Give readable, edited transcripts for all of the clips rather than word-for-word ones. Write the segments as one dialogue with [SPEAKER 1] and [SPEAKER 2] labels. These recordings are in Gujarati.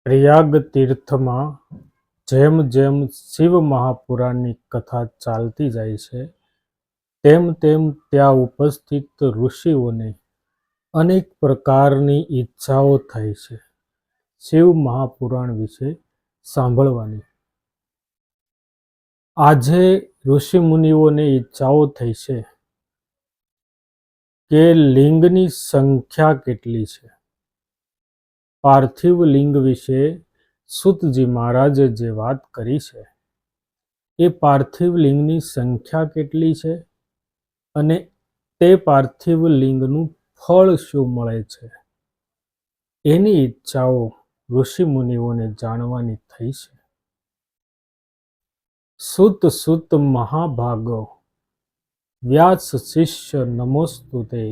[SPEAKER 1] પ્રયાગ તીર્થમાં જેમ જેમ શિવ મહાપુરાણની કથા ચાલતી જાય છે તેમ તેમ ત્યાં ઉપસ્થિત ઋષિઓને અનેક પ્રકારની ઈચ્છાઓ થાય છે શિવ મહાપુરાણ વિશે સાંભળવાની. આજે ઋષિમુનિઓને ઈચ્છાઓ થઈ છે કે લિંગની સંખ્યા કેટલી છે. પાર્થિવ લિંગ વિશે સૂતજી મહારાજે જે વાત કરી છે એ પાર્થિવ લિંગની સંખ્યા કેટલી છે અને તે પાર્થિવ લિંગનું ફળ શું મળે છે એની ઈચ્છાઓ ઋષિમુનિઓને જાણવાની થઈ છે. સુત સુત મહાભાગો વ્યાસ શિષ્ય નમોસ્તુતે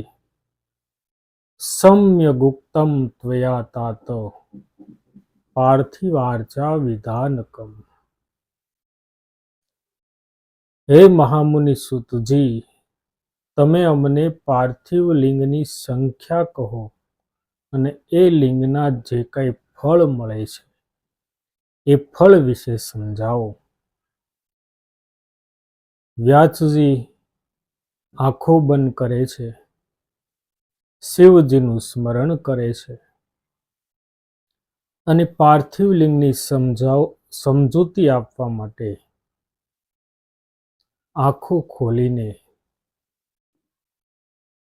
[SPEAKER 1] સમ્યગુક્તમ ત્વયા તાત પાર્થિવાર્ચા વિધાનકમ. હે મહામુનિ સુતજી, તમે અમને પાર્થિવ લિંગની સંખ્યા કહો અને એ લિંગના જે કંઈ ફળ મળે છે એ ફળ વિશે સમજાવો. વ્યાસજી આંખો બંધ કરે છે, શિવજીનું સ્મરણ કરે છે અને પાર્થિવ લિંગની સમજૂતી આપવા માટે આંખો ખોલીને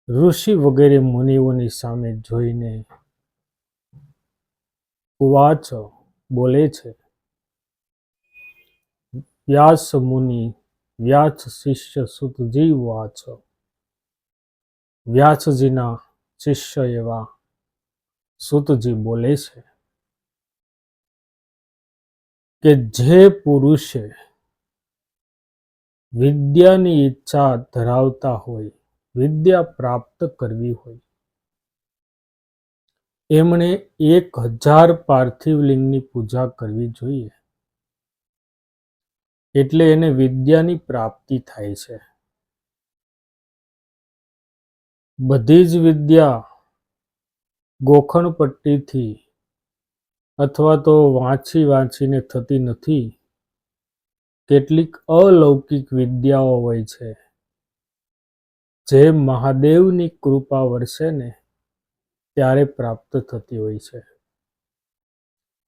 [SPEAKER 1] ઋષિ વગેરે મુનિઓની સામે જોઈને ઉવાચ બોલે છે. વ્યાસ મુનિ વ્યાસ શિષ્ય સુતજી ઉવાચ. વ્યાસજીના શિષ્ય એવા સુતજી બોલે છે કે જે પુરુષે વિદ્યાની ઈચ્છા ધરાવતા હોય, વિદ્યા પ્રાપ્ત કરવી હોય, એમણે 1000 પાર્થિવ લિંગની પૂજા કરવી જોઈએ. એટલે એને વિદ્યાની પ્રાપ્તિ થાય છે. બધી જ વિદ્યા ગોખણપટ્ટીથી અથવા તો વાંચીને થતી નથી. કેટલીક અલૌકિક વિદ્યાઓ હોય છે જે મહાદેવની કૃપા વરસે ને ત્યારે પ્રાપ્ત થતી હોય છે.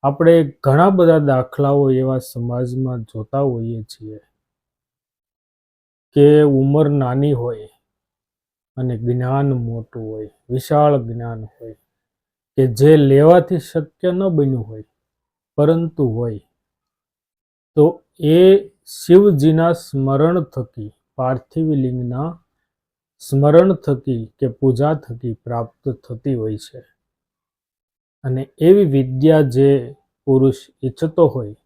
[SPEAKER 1] આપણે ઘણા બધા દાખલાઓ એવા સમાજમાં જોતા હોઈએ છીએ કે ઉંમર નાની હોય અને જ્ઞાન મોટું હોય, વિશાળ જ્ઞાન હોય કે જે લેવાથી શક્ય ન બન્યું હોય પરંતુ હોય તો એ શિવજીના સ્મરણ થકી, પાર્થિવ લિંગના સ્મરણ થકી કે પૂજા થકી પ્રાપ્ત થતી હોય છે. અને એવી વિદ્યા જે પુરુષ ઈચ્છતો હોય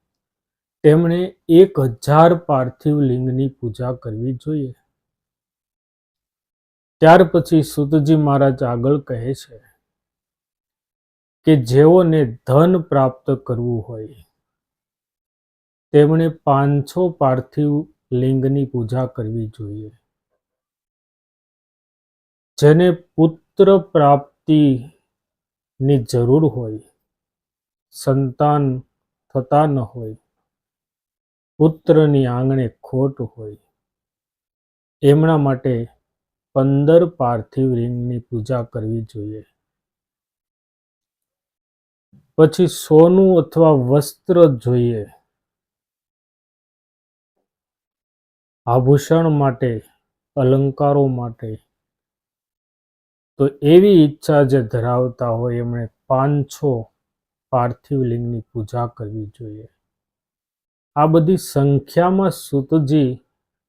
[SPEAKER 1] તેમણે 1000 પાર્થિવ લિંગની પૂજા કરવી જોઈએ. ત્યાર પછી સુતજી મહારાજ આગળ કહે છે કે જેઓને ધન પ્રાપ્ત કરવું હોય તેમણે 500 પાર્થિવ લિંગની પૂજા કરવી જોઈએ. જેને પુત્ર પ્રાપ્તિની જરૂર હોય, સંતાન થતા ન હોય, પુત્રની આંગણે ખોટ હોય, એમના માટે 15 પાર્થિવ લિંગની પૂજા કરવી જોઈએ. પછી સોનું અથવા વસ્ત્ર જોઈએ, આભૂષણ માટે, અલંકારો માટે. તો એવી ઈચ્છા જે ધરાવતા હોય એમણે 500 પાર્થિવ લિંગની પૂજા કરવી જોઈએ. આ બધી સંખ્યામાં સુતજી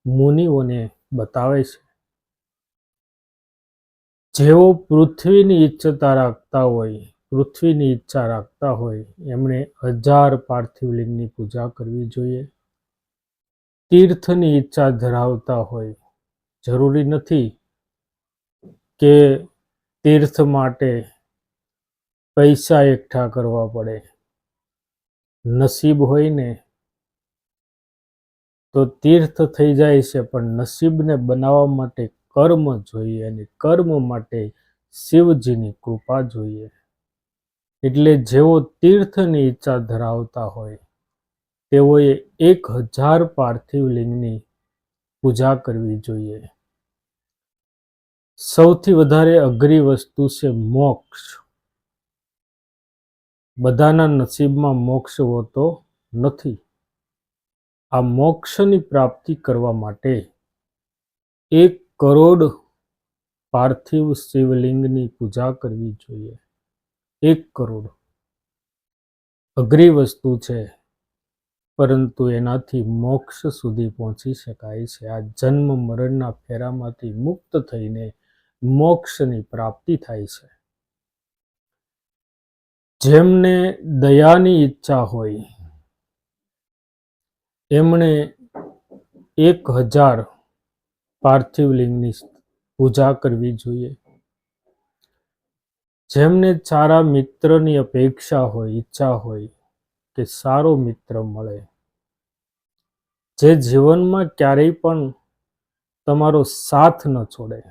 [SPEAKER 1] મુનિઓને બતાવે છે. જેઓ પૃથ્વીની ઈચ્છા રાખતા હોય એમણે 1000 પાર્થિવ લિંગની પૂજા કરવી જોઈએ. તીર્થની ઈચ્છા ધરાવતા હોય, જરૂરી નથી કે તીર્થ માટે પૈસા એકઠા કરવા પડે. નસીબ હોય ને તો તીર્થ થઈ જાય છે, પણ નસીબને બનાવવા માટે કર્મ જોઈએ અને કર્મ માટે શિવજીની કૃપા જોઈએ. એટલે જેઓ તીર્થની ઈચ્છા ધરાવતા હોય તેઓએ 1000 પાર્થિવ લિંગની પૂજા કરવી જોઈએ. સૌથી વધારે અઘરી વસ્તુ છે મોક્ષ. બધાના નસીબમાં મોક્ષ હોતો નથી. આ મોક્ષની પ્રાપ્તિ કરવા માટે 1 કરોડ પાર્થિવ શિવલિંગની પૂજા કરવી જોઈએ. 1 કરોડ. અઘરી વસ્તુ છે, પરંતુ એનાથી મોક્ષ સુધી પહોંચી શકાય છે. આ જન્મ મરણના ફેરામાંથી મુક્ત થઈને મોક્ષની પ્રાપ્તિ થાય છે. જેમને દયાની ઈચ્છા હોય એમણે 1000 પાર્થિવ લિંગની પૂજા કરવી જોઈએ. જેમને સારા મિત્રની અપેક્ષા હોય, ઈચ્છા હોય કે સારો મિત્ર મળે, જે જીવનમાં ક્યારેય પણ તમારો સાથ ન છોડે,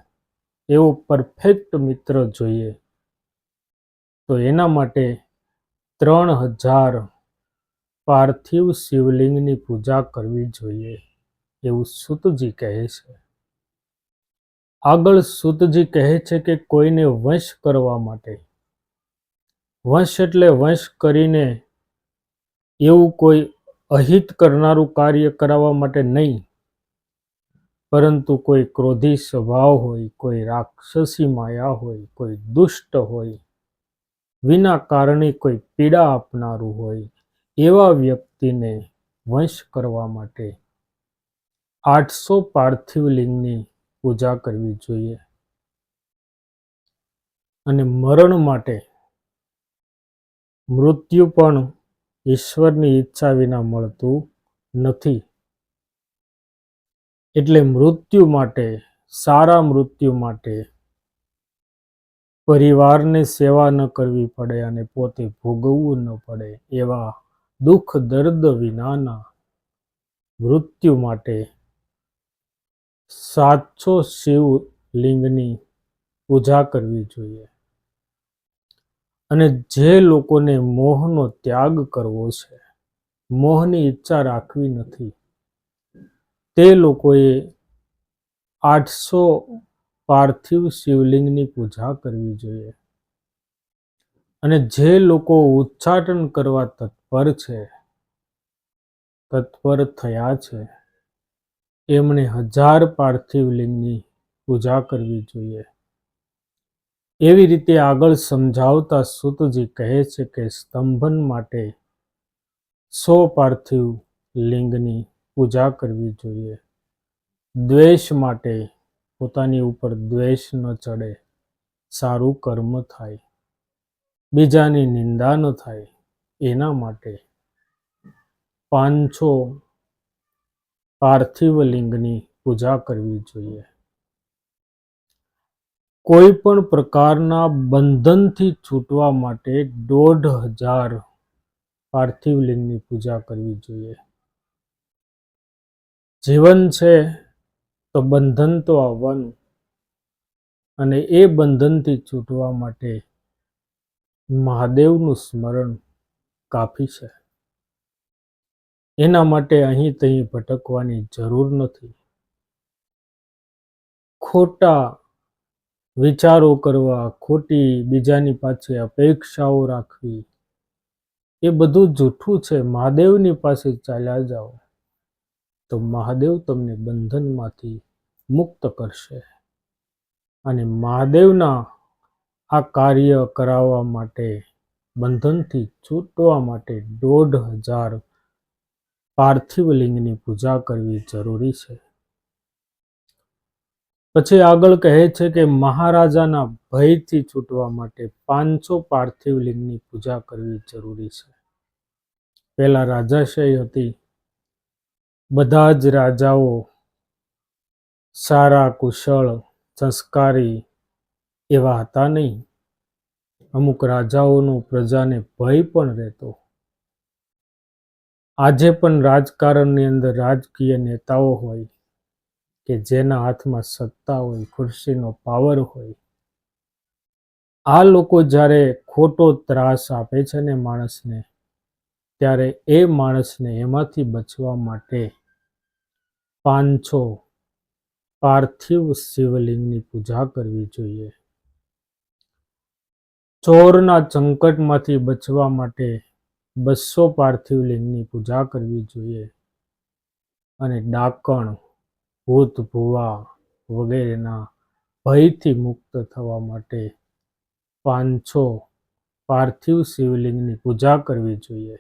[SPEAKER 1] એવો પરફેક્ટ મિત્ર જોઈએ, તો એના માટે 3000 પાર્થિવ શિવલિંગની પૂજા કરવી જોઈએ, એવું સૂતજી કહે છે. આગળ સૂતજી કહે છે કે કોઈને વશ કરવા માટે, વશ એટલે વશ કરીને એવું કોઈ અહિત કરનારું કાર્ય કરાવવા માટે નહીં, પરંતુ કોઈ ક્રોધી સ્વભાવ હોય, કોઈ રાક્ષસી માયા હોય, કોઈ દુષ્ટ હોય, વિના કારણે કોઈ પીડા આપનારું હોય, એવા વ્યક્તિને વશ કરવા માટે 800 પાર્થિવ લિંગની પૂજા કરવી જોઈએ. અને મરણ માટે મૃત્યુ પણ ઈશ્વરની ઈચ્છા વિના મળતું નથી. એટલે મૃત્યુ માટે, સારા મૃત્યુ માટે પરિવારને સેવા ન કરવી પડે અને પોતે ભોગવવું ન પડે એવા દુઃખ દર્દ વિનાના મૃત્યુ માટે 700 શિવલિંગની પૂજા કરવી જોઈએ. અને જે લોકોને મોહનો ત્યાગ કરવો છે, મોહની ઈચ્છા રાખવી નથી, તે લોકોએ 800 પાર્થિવ શિવલિંગની પૂજા કરવી જોઈએ. અને જે લોકો ઉચ્ચાટન કરવા તત્પર થયા છે, એમણે 1000 પાર્થિવ લિંગની પૂજા કરવી જોઈએ. એવી રીતે આગળ સમજાવતા સૂતજી કહે છે કે સ્તંભન માટે 100 પાર્થિવ લિંગની પૂજા કરવી જોઈએ. દ્વેષ માટે, પોતાની ઉપર દ્વેષ ન ચડે, સારું કર્મ થાય, બીજાની નિંદા ન થાય, એના માટે 500 પાર્થિવ લિંગની પૂજા કરવી જોઈએ. કોઈ પણ પ્રકારના બંધનથી છૂટવા માટે 1500 પાર્થિવ લિંગની પૂજા કરવી જોઈએ. જીવન છે તો બંધન તો આવવાનું, અને એ બંધનથી છૂટવા માટે મહાદેવનું સ્મરણ કાફી છે. એના માટે અહીં તહીં ભટકવાની જરૂર નથી. ખોટા વિચારો કરવા, ખોટી બીજાની પાછળ અપેક્ષાઓ રાખવી, એ બધું જૂઠું છે. મહાદેવની પાસે ચાલ્યા જાઓ તો મહાદેવ તમને બંધનમાંથી મુક્ત કરશે. અને મહાદેવના આ કાર્ય કરાવવા માટે, બંધનથી છૂટવા માટે 1500 પાર્થિવ લિંગની પૂજા કરવી જરૂરી છે. પછી આગળ કહે છે કે મહારાજાના ભયથી છૂટવા માટે 500 પાર્થિવ લિંગની પૂજા કરવી જરૂરી છે. પહેલા રાજાશાહી હતી. બધા જ રાજાઓ સારા, કુશળ, સંસ્કારી એવા હતા નહીં. અમુક રાજાઓનો પ્રજાને ભય પણ રહેતો. આજે પણ રાજકારણની અંદર રાજકીય નેતાઓ હોય કે જેના હાથમાં સત્તા હોય, ખુરશીનો પાવર હોય, આ લોકો જ્યારે ખોટો ત્રાસ આપે છે ને માણસને, ત્યારે એ માણસને એમાંથી બચવા માટે 500 પાર્થિવ શિવલિંગની પૂજા કરવી જોઈએ. ચોરના સંકટમાંથી બચવા માટે 200 પાર્થિવ લિંગની પૂજા કરવી જોઈએ. અને ડાકણ, ભૂત, ભૂવા વગેરેના ભયથી મુક્ત થવા માટે 500 પાર્થિવ શિવલિંગની પૂજા કરવી જોઈએ.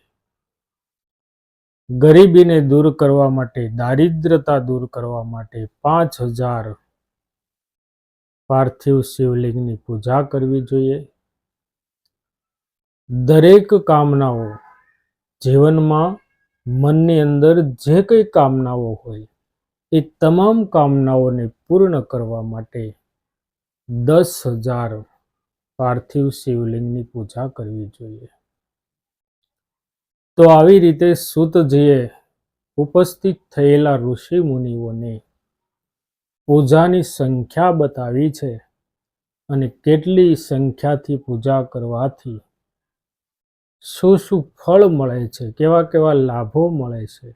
[SPEAKER 1] ગરીબીને દૂર કરવા માટે, દારિદ્રતા દૂર કરવા માટે 5000 પાર્થિવ શિવલિંગની પૂજા કરવી જોઈએ. દરેક કામનાઓ, જીવનમાં મનની અંદર જે કંઈ કામનાઓ હોય એ તમામ કામનાઓને પૂર્ણ કરવા માટે 10,000 પાર્થિવ શિવલિંગની પૂજા કરવી જોઈએ. તો આવી રીતે સૂતજીએ ઉપસ્થિત થયેલા ઋષિ મુનિઓને પૂજાની સંખ્યા બતાવી છે અને કેટલી સંખ્યાથી પૂજા કરવાથી શું શું ફળ મળે છે, કેવા કેવા લાભો મળે છે,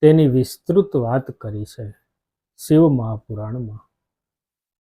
[SPEAKER 1] તેની વિસ્તૃત વાત કરી છે શિવ મહાપુરાણમાં.